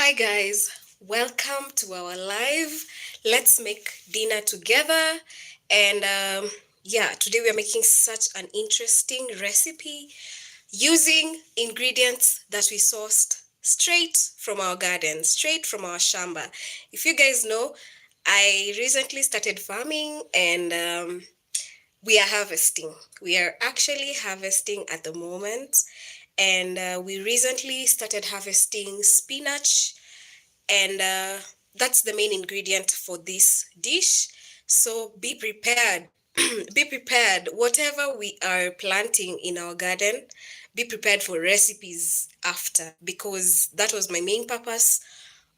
Hi guys, welcome to our live. Let's make dinner together. And today we are making such an interesting recipe using ingredients that we sourced straight from our garden, straight from our shamba. If you guys know, I recently started farming and we are harvesting. We are actually harvesting at the moment. And we recently started harvesting spinach and that's the main ingredient for this dish. So be prepared. Be prepared. Whatever we are planting in our garden, be prepared for recipes after, because that was my main purpose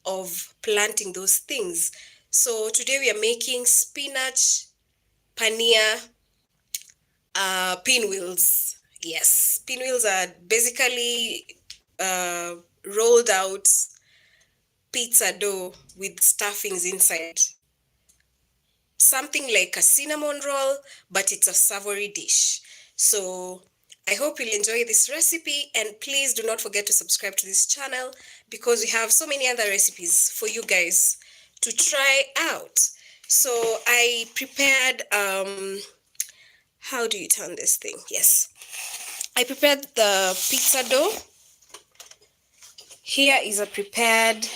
of planting those things. So today we are making spinach, paneer, pinwheels. Yes, pinwheels are basically uh, rolled out pizza dough with stuffings inside. Something like a cinnamon roll, but it's a savory dish. So I hope you'll enjoy this recipe, and please do not forget to subscribe to this channel because we have so many other recipes for you guys to try out. So I prepared, how do you turn this thing? Yes. I prepared the pizza dough. Here is a prepared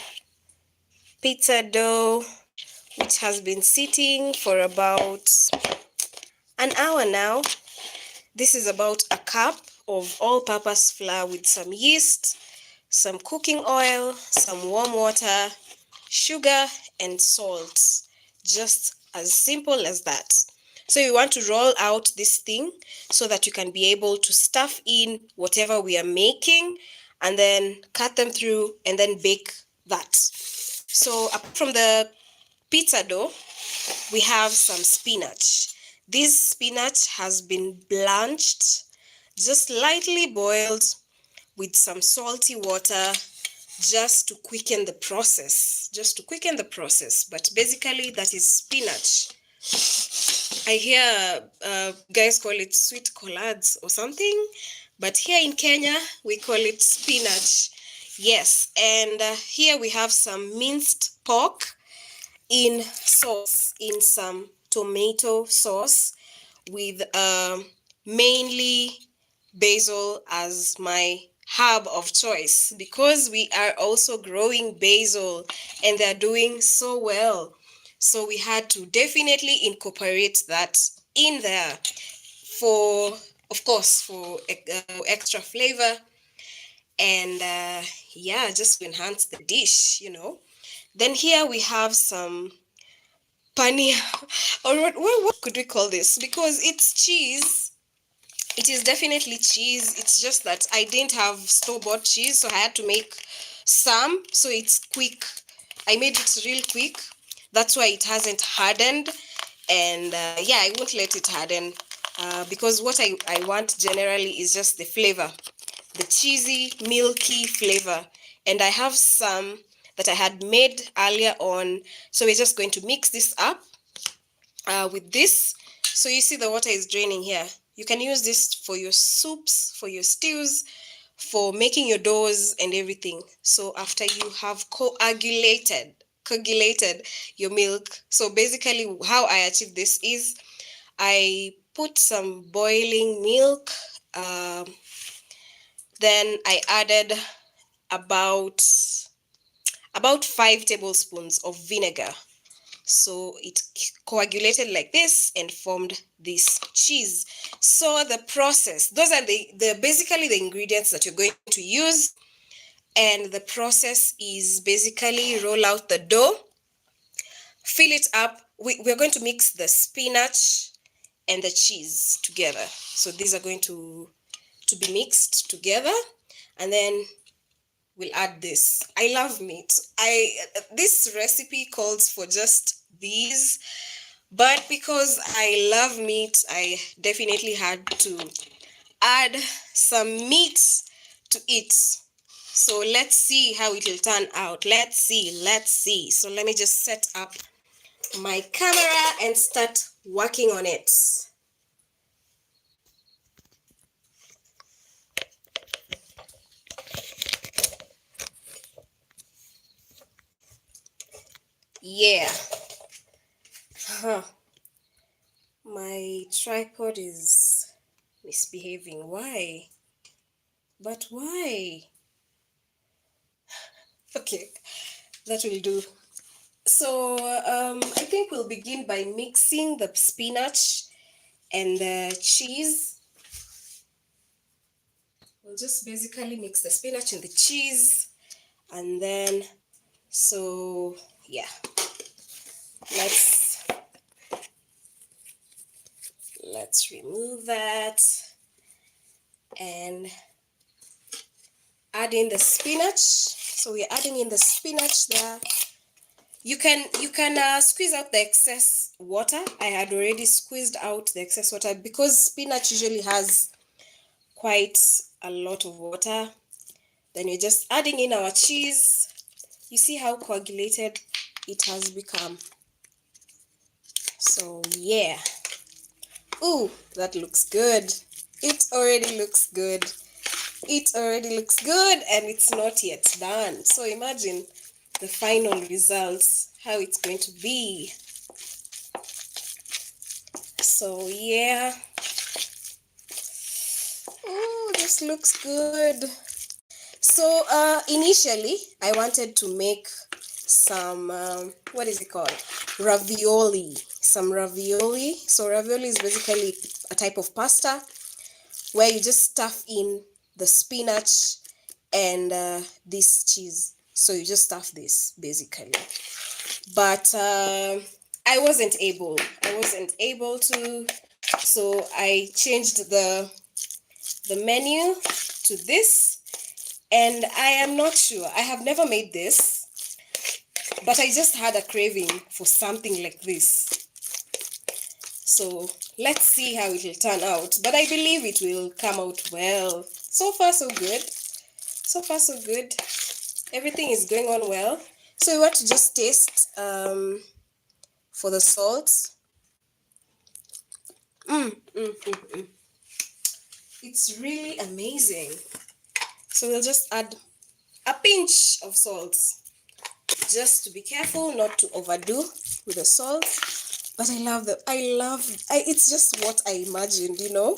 pizza dough which has been sitting for about an hour now. This is about a cup of all-purpose flour with some yeast, some cooking oil, some warm water, sugar, and salt. Just as simple as that. So you want to roll out this thing so that you can be able to stuff in whatever we are making and then cut them through and then bake that. So apart from the pizza dough, we have some spinach. This spinach has been blanched, just lightly boiled with some salty water, just to quicken the process. But basically, that is spinach. I hear guys call it sweet collards or something, but here in Kenya, we call it spinach. Yes, and here we have some minced pork in sauce, in some tomato sauce with mainly basil as my herb of choice, because we are also growing basil and they're doing so well. So we had to definitely incorporate that in there for, of course, for extra flavor and just to enhance the dish. Then here we have some paneer, or what could we call this? Because it's cheese. It is definitely cheese. It's just that I didn't have store-bought cheese, so I had to make some. So it's quick. I made it real quick. That's why it hasn't hardened. And I won't let it harden because what I want generally is just the flavor, the cheesy, milky flavor. And I have some that I had made earlier on. So we're just going to mix this up with this. So you see the water is draining here. You can use this for your soups, for your stews, for making your doughs and everything. So after you have coagulated your milk. So basically how I achieve this is I put some boiling milk. Then I added about 5 tablespoons of vinegar. So it coagulated like this and formed this cheese. So the process, those are the basically the ingredients that you're going to use. And the process is basically roll out the dough, fill it up. We're going to mix the spinach and the cheese together. So these are going to be mixed together, and then we'll add this. I love meat. This recipe calls for just these, but because I love meat, I definitely had to add some meat to it. So let's see how it will turn out. Let's see. So let me just set up my camera and start working on it. yeah. Huh. My tripod is misbehaving. Why? But why? Okay, that will do. So I think we'll begin by mixing the spinach and the cheese. We'll just basically mix the spinach and the cheese, and then so yeah, let's remove that and add in the spinach. So we're adding in the spinach there. You can squeeze out the excess water. I had already squeezed out the excess water because spinach usually has quite a lot of water. Then you're just adding in our cheese. You see how coagulated it has become. So yeah. Ooh, that looks good. It already looks good. It already looks good, and it's not yet done. So imagine the final results, how it's going to be. So yeah. Oh, this looks good. So initially I wanted to make some what is it called, ravioli. Some ravioli. So ravioli is basically a type of pasta where you just stuff in the spinach and this cheese. So you just stuff this basically. But I wasn't able to, so I changed the menu to this, and I am not sure, I have never made this, but I just had a craving for something like this. So let's see how it will turn out, but I believe it will come out well. So far so good. So far so good. Everything is going on well. So we want to just taste for the salt. It's really amazing. So we'll just add a pinch of salt, just to be careful not to overdo with the salt. But it's just what I imagined, you know,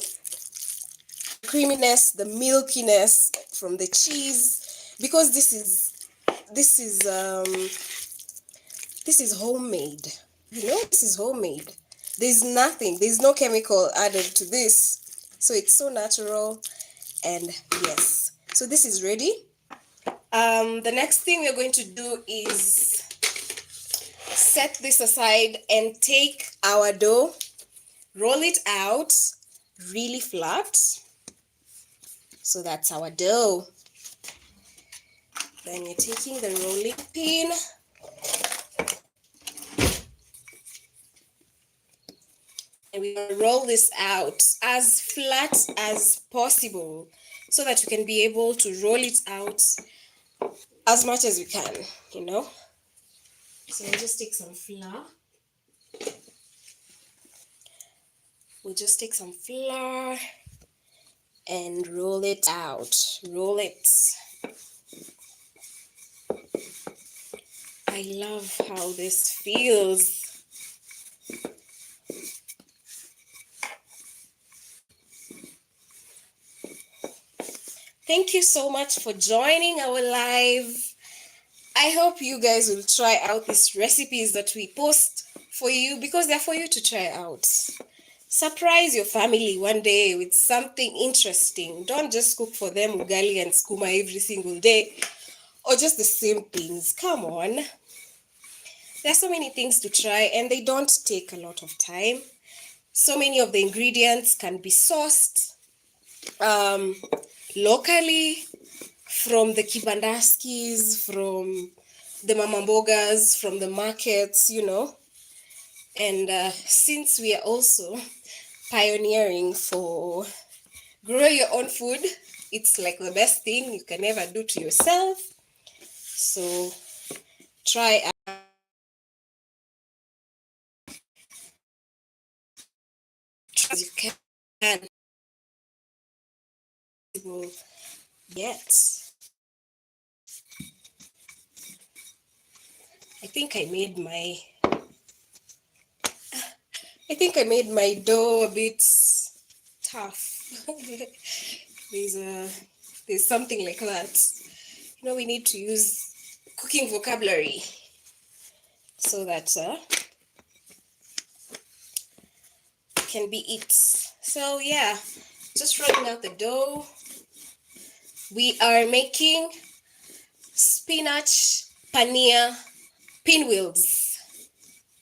creaminess, the milkiness from the cheese, because this is homemade, you know, this is homemade. There's no chemical added to this, so it's so natural. And yes, so this is ready. The next thing we're going to do is set this aside and take our dough, roll it out really flat. So that's our dough. Then you're taking the rolling pin and we're going to roll this out as flat as possible so that we can be able to roll it out as much as we can, you know. So we'll just take some flour. We'll just take some flour and roll it out. Roll it. I love how this feels. Thank you so much for joining our live. I hope you guys will try out these recipes that we post for you, because they're for you to try out. Surprise your family one day with something interesting. Don't just cook for them ugali and skuma every single day, or just the same things. Come on. There are so many things to try, and they don't take a lot of time. So many of the ingredients can be sourced locally, from the kibandaskis, from the mamambogas, from the markets, you know. And since we are also pioneering for grow your own food, it's like the best thing you can ever do to yourself. So try as you can. Yet I think I made my dough a bit tough. There's something like that. You know, we need to use cooking vocabulary so that can be it. So yeah, just rolling out the dough. We are making spinach paneer pinwheels.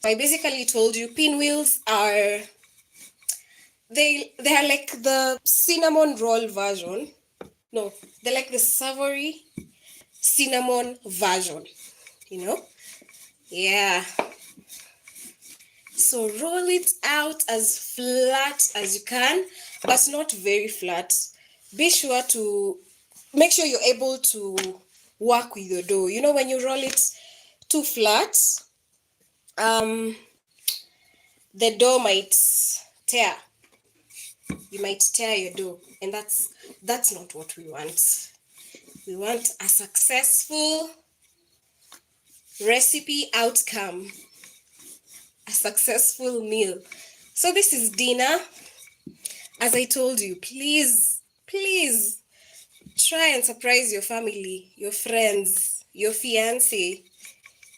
I basically told you pinwheels are they are like the cinnamon roll version. No, they're like the savory cinnamon version, you know? Yeah. So roll it out as flat as you can, but not very flat. Be sure to make sure you're able to work with your dough. You know, when you roll it too flat, the dough might tear. You might tear your dough, and that's not what we want. We want a successful recipe outcome, a successful meal. So this is dinner. As I told you, please try and surprise your family, your friends, your fiancé,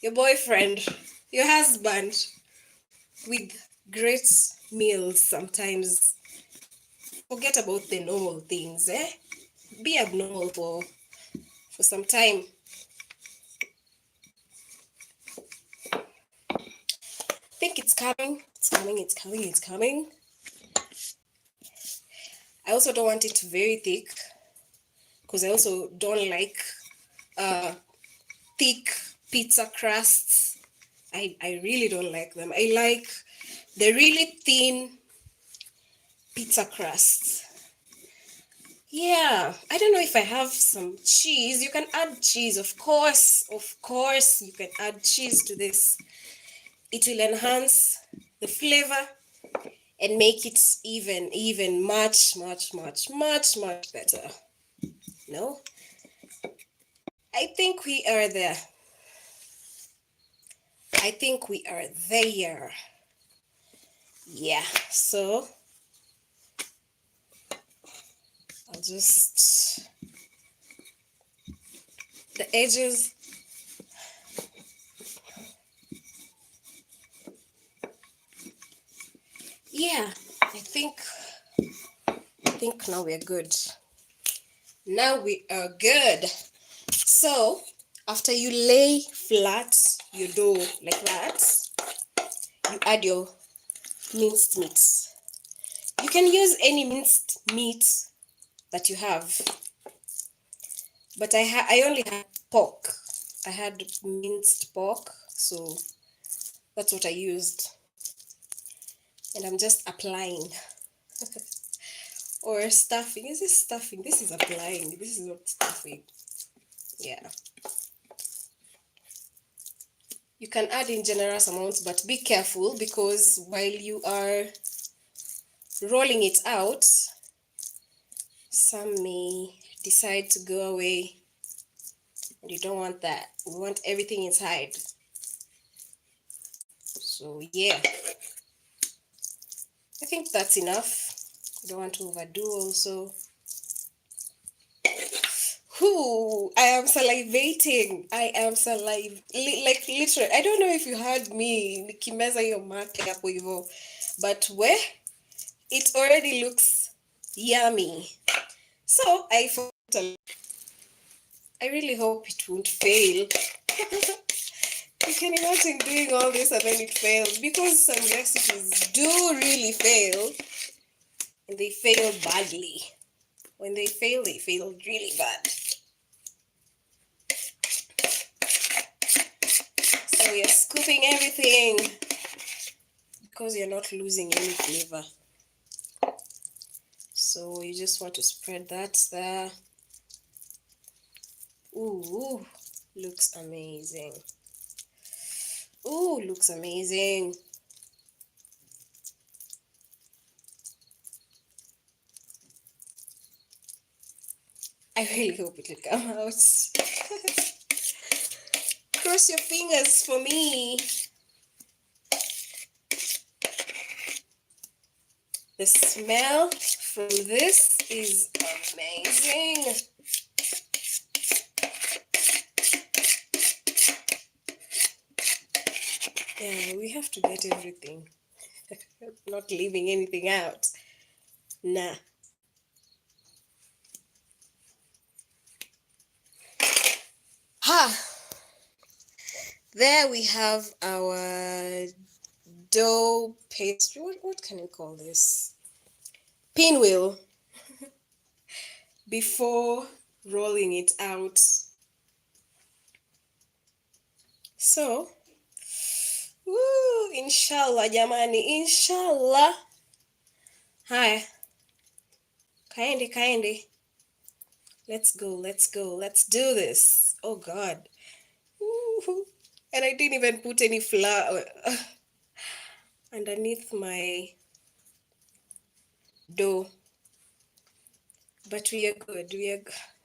your boyfriend, your husband with great meals sometimes. Forget about the normal things, eh? Be abnormal for some time. I think it's coming. It's coming. I also don't want it very thick because I also don't like thick pizza crusts. I really don't like them. I like the really thin pizza crusts. Yeah, I don't know if I have some cheese. You can add cheese, of course, you can add cheese to this. It will enhance the flavor and make it even much better. No? I think we are there. Yeah, so I'll just the edges. Yeah, I think now we're good. Now we are good. So after you lay flat your dough like that, you add your minced meat. You can use any minced meat that you have, but I only had pork. I had minced pork, so that's what I used. And I'm just applying. Or stuffing. Is this stuffing? This is applying. This is not stuffing. Yeah. You can add in generous amounts, but be careful because while you are rolling it out, some may decide to go away. And you don't want that. We want everything inside. So yeah. I think that's enough. I don't want to overdo also. Whoo, I am salivating. Like literally. I don't know if you heard me nikimeza hiyo mate hapo hivyo, but it already looks yummy. So I really hope it won't fail. You can imagine doing all this and then it fails, because some recipes do really fail, and they fail badly. When they fail really bad. So you're scooping everything because you're not losing any flavor. So you just want to spread that there. Ooh, looks amazing. Ooh, looks amazing. I really hope it will come out. Cross your fingers for me. The smell from this is amazing. Yeah, we have to get everything. Not leaving anything out. Nah. Ha! There we have our dough pastry. What can you call this? Pinwheel. Before rolling it out. So, woo, inshallah jamani, inshallah. Hi. Kaende. Let's go, let's do this. Oh God. Woo. And I didn't even put any flour underneath my dough. But we are good.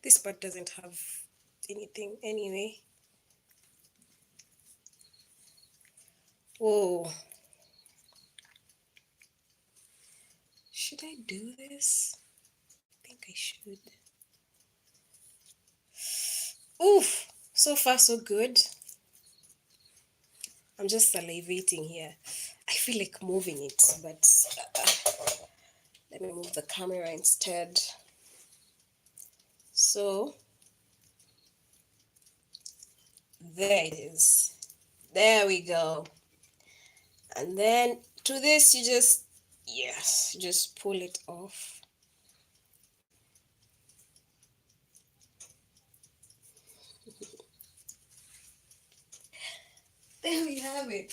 This part doesn't have anything anyway. Whoa. Should I do this? I think I should. Oof. So far, so good. I'm just salivating here. I feel like moving it, but let me move the camera instead. So, there it is. There we go. And then to this, you just pull it off. There we have it.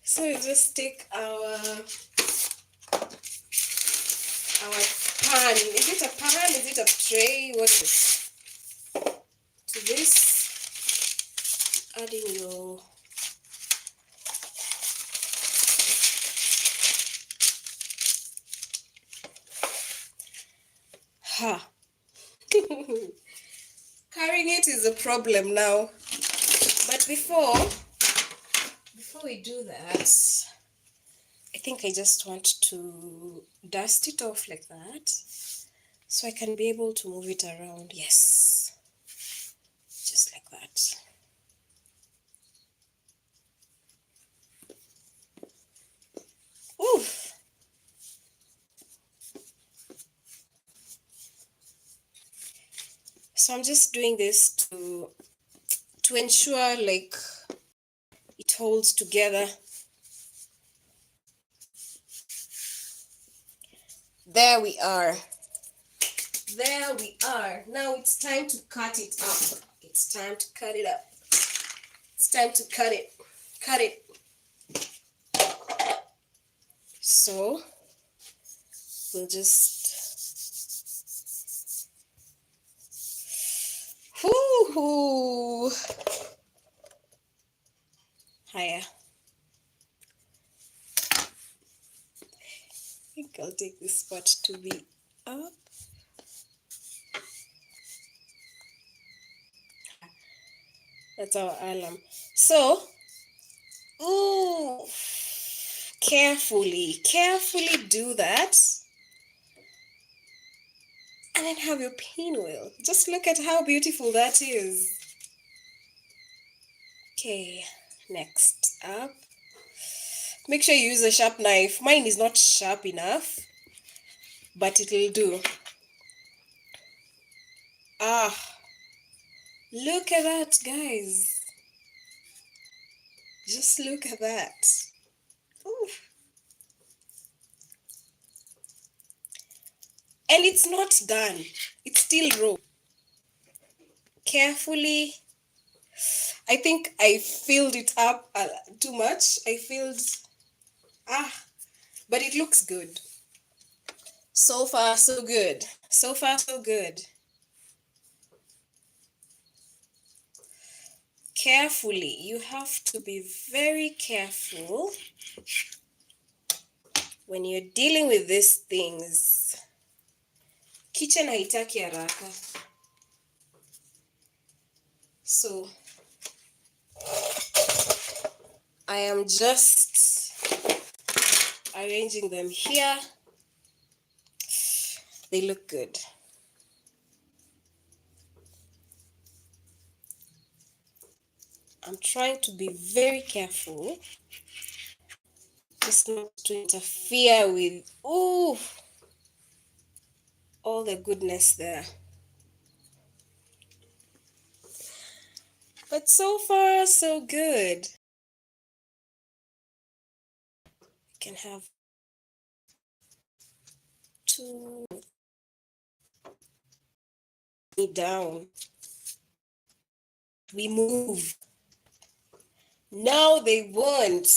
So we just take our pan. Is it a pan? Is it a tray? What is it? To this, adding your carrying it is a problem now. But before we do that, I think I just want to dust it off like that so I can be able to move it around. Yes, just like that. Ooh. So I'm just doing this to ensure like it holds together. There we are. Now it's time to cut it up. It's time to cut it up. It's time to cut it. So we'll just higher. I think I'll take this spot to be up. That's our alarm. So, carefully do that. And then have your pinwheel. Just look at how beautiful that is. Okay, next up. Make sure you use a sharp knife. Mine is not sharp enough, but it'll do. Look at that, guys. Just look at that. Ooh. And it's not done. It's still raw. Carefully. I think I filled it up too much. But it looks good. So far, so good. Carefully. You have to be very careful when you're dealing with these things. Kitchen haitaki haraka. So I am just arranging them here. They look good. I'm trying to be very careful just not to interfere with all the goodness there. But so far, so good. You can have two down. We move. Now they won't.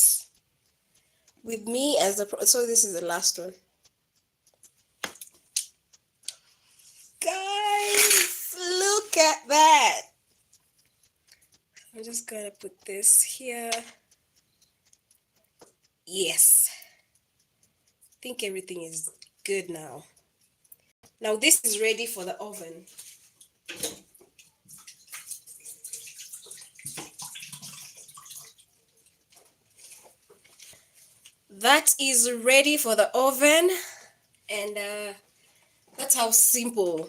With me as a so this is the last one. Guys, look at that. I'm just gonna put this here. Yes. I think everything is good now. Now this is ready for the oven. That is ready for the oven, and that's how simple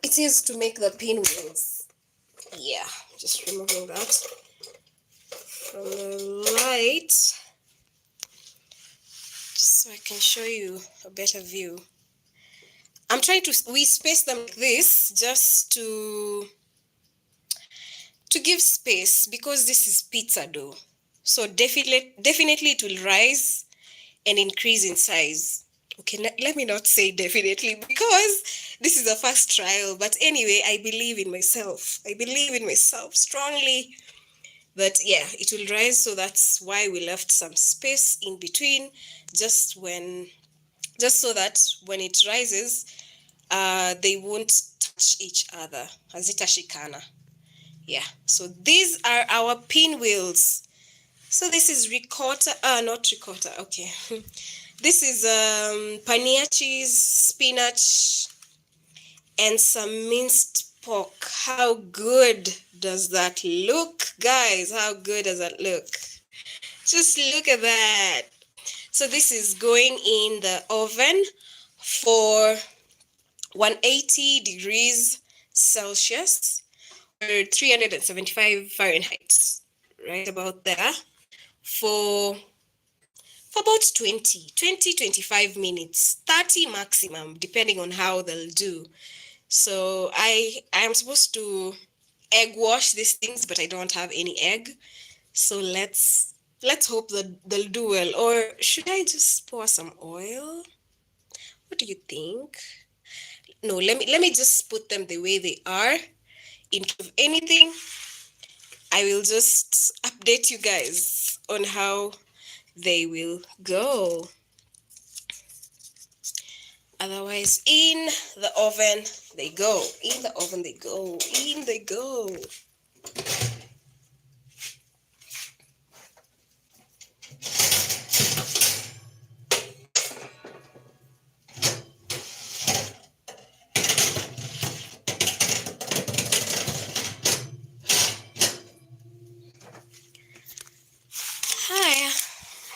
it is to make the pinwheels. Yeah, just removing that from the light, just so I can show you a better view. I'm trying to, we space them like this just to give space, because this is pizza dough. So definitely it will rise and increase in size. Okay, let me not say definitely, because this is a first trial. But anyway, I believe in myself. I believe in myself strongly that, yeah, it will rise. So that's why we left some space in between, just so that when it rises, they won't touch each other. Hazitashikana. Yeah, so these are our pinwheels. So this is ricotta, not ricotta, okay. This is paneer cheese, spinach, and some minced pork. How good does that look, guys? How good does that look? Just look at that. So this is going in the oven for 180 degrees Celsius or 375 Fahrenheit, right about there, for about 25 minutes, 30 maximum, depending on how they'll do. So I am supposed to egg wash these things, but I don't have any egg. So let's hope that they'll do well. Or should I just pour some oil? What do you think? No, let me just put them the way they are. In case of anything, I will just update you guys on how they will go. Otherwise, in the oven they go. In the oven they go. In they go. Haya,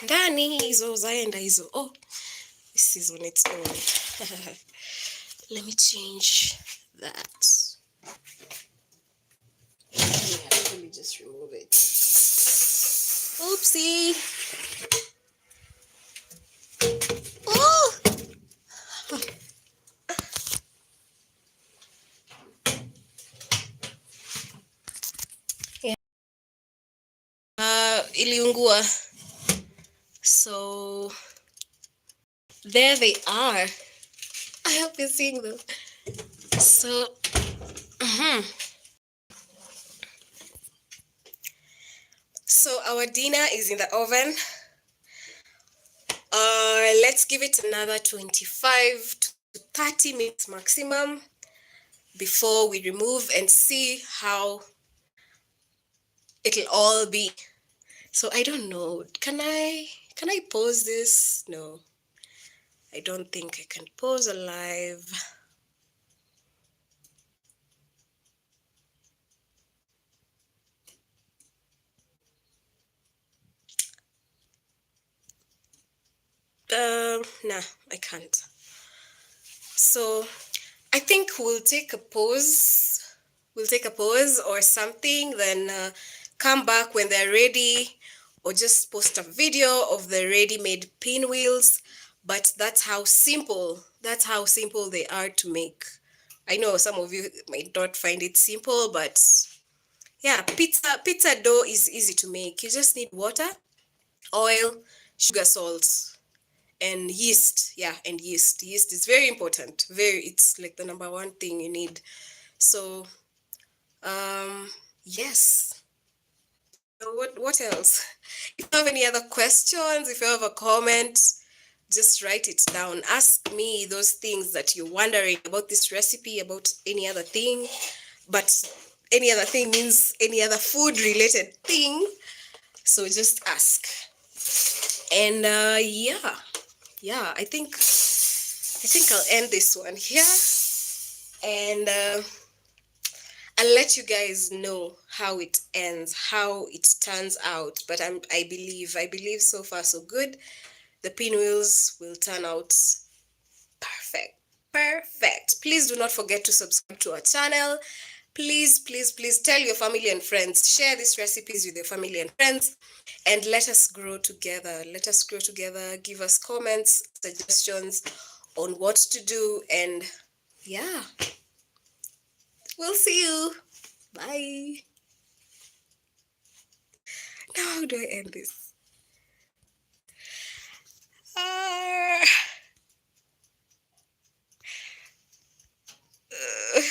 ndani hizo zaenda hizo. Oh, this is on its own. Let me change that. Yeah, let me just remove it. Oopsie. Oh! Yeah. Iliungua. So there they are. I hope you're seeing them. So, so our dinner is in the oven. Let's give it another 25 to 30 minutes maximum before we remove and see how it'll all be. So I don't know. Can I pause this? No. I don't think I can pause a live. nah, I can't. So I think we'll take a pause. We'll take a pause or something, then come back when they're ready, or just post a video of the ready-made pinwheels. But that's how simple they are to make. I know some of you might not find it simple, but yeah, pizza dough is easy to make. You just need water, oil, sugar, salt, and yeast. Yeah, and yeast. Yeast is very important. It's like the number one thing you need. So, yes. So what else? If you have any other questions, if you have a comment, just write it down. Ask me those things that you're wondering about this recipe, about any other thing. But any other thing means any other food related thing. So just ask. And yeah, I think I'll end this one here, and I'll let you guys know how it ends, how it turns out. But I believe so far so good. The pinwheels will turn out perfect. Perfect. Please do not forget to subscribe to our channel. Please, please, please tell your family and friends. Share these recipes with your family and friends, and let us grow together. Let us grow together. Give us comments, suggestions on what to do, and yeah, we'll see you. Bye. Now, how do I end this?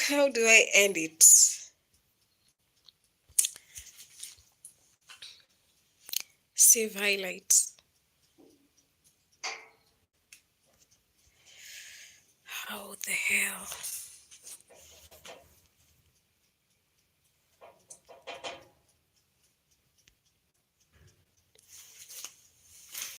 How do I end it? Save highlights. How the hell?